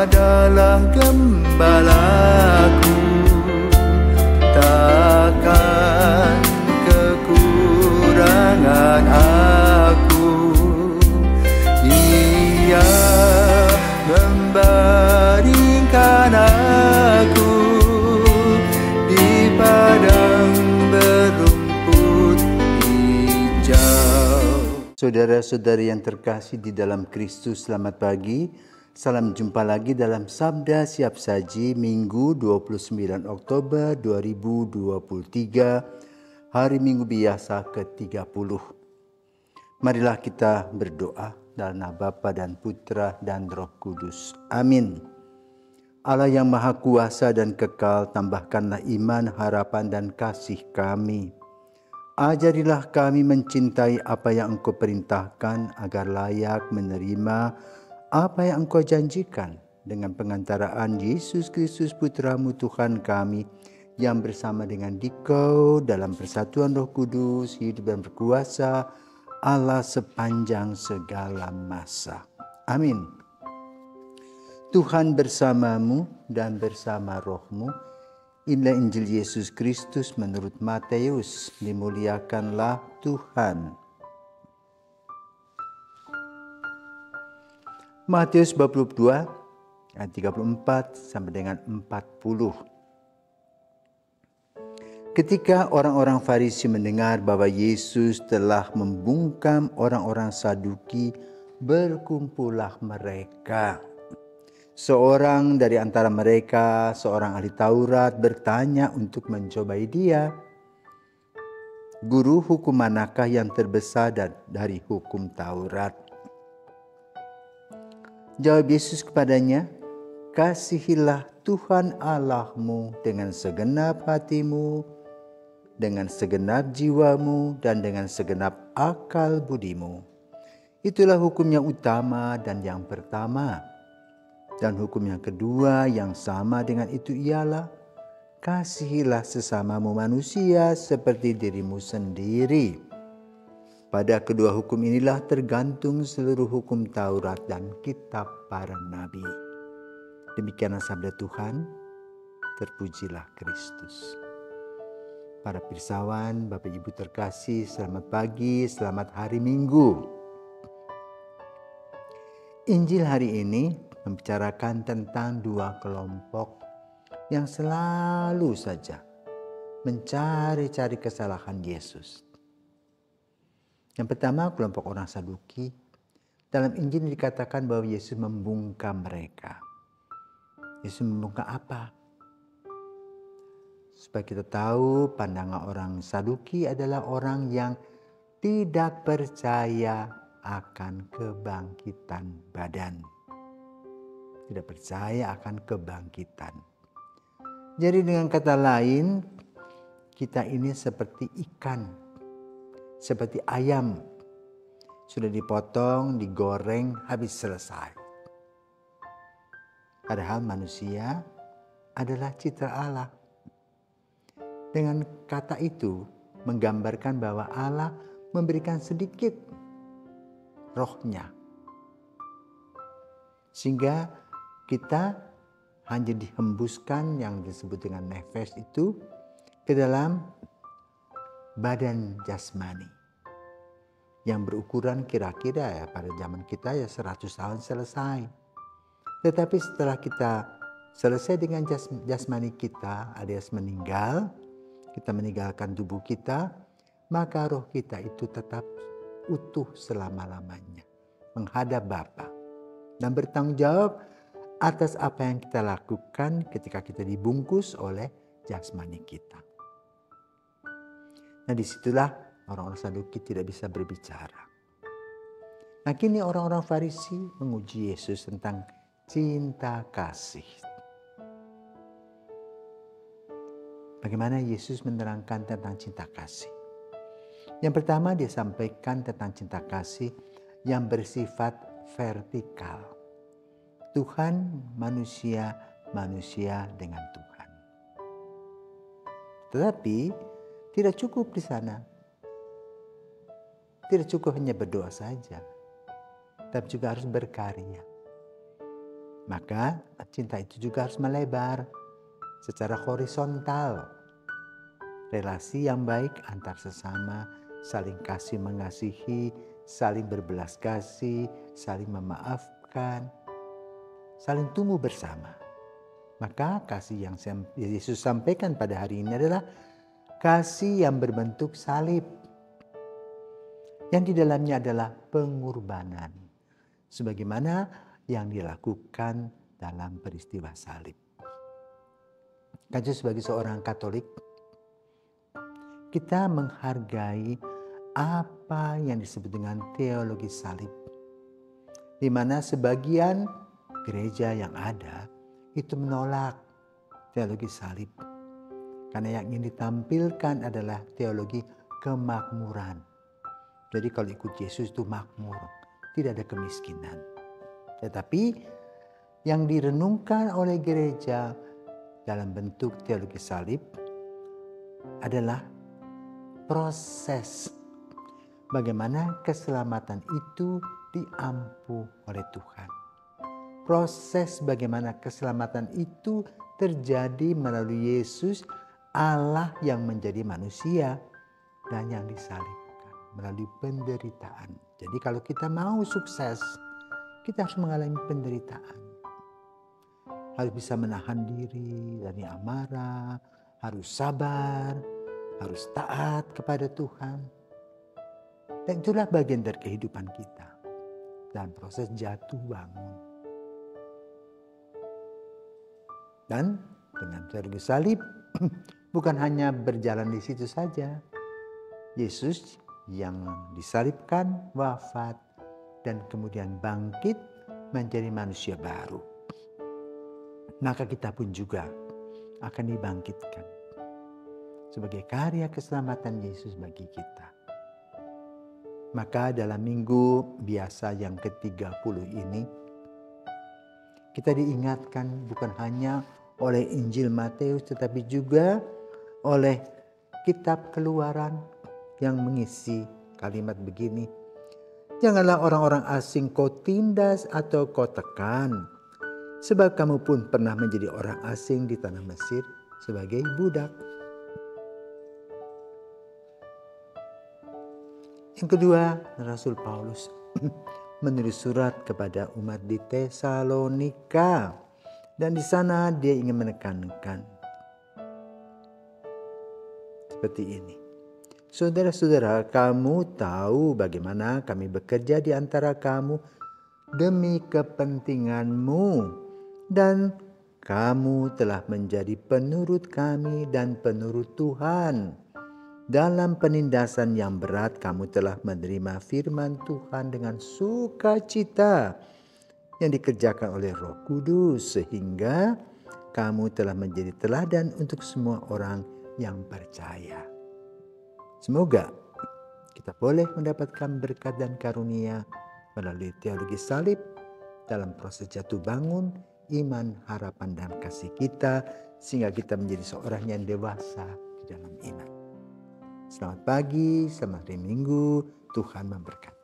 adalah gembalaku, takkan kekurangan aku. Ia membaringkan aku di padang berumput hijau. Saudara-saudari yang terkasih di dalam Kristus, selamat pagi. Salam jumpa lagi dalam Sabda Siap Saji Minggu 29 Oktober 2023, hari Minggu biasa ke-30. Marilah kita berdoa dalam nama Bapa dan Putra dan Roh Kudus. Amin. Allah yang Maha Kuasa dan Kekal, tambahkanlah iman, harapan, dan kasih kami. Ajarilah kami mencintai apa yang Engkau perintahkan, agar layak menerima apa yang Engkau janjikan, dengan pengantaraan Yesus Kristus Putramu Tuhan kami, yang bersama dengan Dikau dalam persatuan Roh Kudus, hidup dan berkuasa Allah sepanjang segala masa. Amin. Tuhan bersamamu dan bersama rohmu. Inilah Injil Yesus Kristus menurut Matius. Dimuliakanlah Tuhan. Matius 22 ayat 34 sampai dengan 40. Ketika orang-orang Farisi mendengar bahwa Yesus telah membungkam orang-orang Saduki, berkumpullah mereka. Seorang dari antara mereka, seorang ahli Taurat, bertanya untuk mencobai dia, "Guru, hukum manakah yang terbesar dari hukum Taurat?" Jawab Yesus kepadanya, "Kasihilah Tuhan Allahmu dengan segenap hatimu, dengan segenap jiwamu, dan dengan segenap akal budimu. Itulah hukum yang utama dan yang pertama. Dan hukum yang kedua yang sama dengan itu ialah, kasihilah sesamamu manusia seperti dirimu sendiri. Pada kedua hukum inilah tergantung seluruh hukum Taurat dan kitab para nabi." Demikianlah sabda Tuhan, terpujilah Kristus. Para pirsawan, Bapak Ibu terkasih, selamat pagi, selamat hari Minggu. Injil hari ini membicarakan tentang dua kelompok yang selalu saja mencari-cari kesalahan Yesus. Yang pertama, kelompok orang Saduki. Dalam Injil dikatakan bahwa Yesus membungkam mereka. Yesus membungkam apa? Supaya kita tahu, pandangan orang Saduki adalah orang yang tidak percaya akan kebangkitan badan. Tidak percaya akan kebangkitan. Jadi dengan kata lain, kita ini seperti ikan, seperti ayam, sudah dipotong, digoreng, habis selesai. Padahal manusia adalah citra Allah. Dengan kata itu menggambarkan bahwa Allah memberikan sedikit rohnya, sehingga kita hanya dihembuskan yang disebut dengan nefes itu ke dalam badan jasmani yang berukuran kira-kira pada zaman kita 100 tahun selesai. Tetapi setelah kita selesai dengan jasmani kita alias meninggal, kita meninggalkan tubuh kita, maka roh kita itu tetap utuh selama-lamanya, menghadap Bapa dan bertanggung jawab atas apa yang kita lakukan ketika kita dibungkus oleh jasmani kita. Nah, disitulah orang-orang Saduki tidak bisa berbicara. Nah, kini orang-orang Farisi menguji Yesus tentang cinta kasih. Bagaimana Yesus menerangkan tentang cinta kasih? Yang pertama, dia sampaikan tentang cinta kasih yang bersifat vertikal. Tuhan, manusia, manusia dengan Tuhan. Tetapi tidak cukup di sana. Tidak cukup hanya berdoa saja, tapi juga harus berkarya. Maka cinta itu juga harus melebar secara horizontal. Relasi yang baik antar sesama, saling kasih mengasihi, saling berbelas kasih, saling memaafkan, saling tumbuh bersama. Maka kasih yang Yesus sampaikan pada hari ini adalah kasih yang berbentuk salib. Yang di dalamnya adalah pengorbanan. Sebagaimana yang dilakukan dalam peristiwa salib. Karena sebagai seorang Katolik, kita menghargai apa yang disebut dengan teologi salib. Di mana sebagian gereja yang ada itu menolak teologi salib. Karena yang ingin ditampilkan adalah teologi kemakmuran. Jadi kalau ikut Yesus itu makmur, tidak ada kemiskinan. Tetapi yang direnungkan oleh gereja dalam bentuk teologi salib adalah proses bagaimana keselamatan itu diampu oleh Tuhan. Proses bagaimana keselamatan itu terjadi melalui Yesus, Allah yang menjadi manusia dan yang disalibkan melalui penderitaan. Jadi kalau kita mau sukses, kita harus mengalami penderitaan. Harus bisa menahan diri dari amarah, harus sabar, harus taat kepada Tuhan. Dan itulah bagian dari kehidupan kita dalam proses jatuh bangun. Dan dengan teologi salib bukan hanya berjalan di situ saja. Yesus yang disalibkan, wafat, dan kemudian bangkit menjadi manusia baru. Maka kita pun juga akan dibangkitkan sebagai karya keselamatan Yesus bagi kita. Maka dalam minggu biasa yang ke-30 ini, kita diingatkan bukan hanya oleh Injil Matius tetapi juga oleh kitab Keluaran yang mengisi kalimat begini. Janganlah orang-orang asing kau tindas atau kau tekan, sebab kamu pun pernah menjadi orang asing di tanah Mesir sebagai budak. Yang kedua, Rasul Paulus menulis surat kepada umat di Tesalonika. Dan di sana dia ingin menekankan seperti ini. Saudara-saudara, kamu tahu bagaimana kami bekerja di antara kamu demi kepentinganmu. Dan kamu telah menjadi penurut kami dan penurut Tuhan. Dalam penindasan yang berat kamu telah menerima firman Tuhan dengan sukacita yang dikerjakan oleh Roh Kudus, sehingga kamu telah menjadi teladan untuk semua orang yang percaya. Semoga kita boleh mendapatkan berkat dan karunia melalui teologi salib dalam proses jatuh bangun, iman, harapan, dan kasih kita, sehingga kita menjadi seorang yang dewasa di dalam iman. Selamat pagi, selamat hari Minggu, Tuhan memberkati.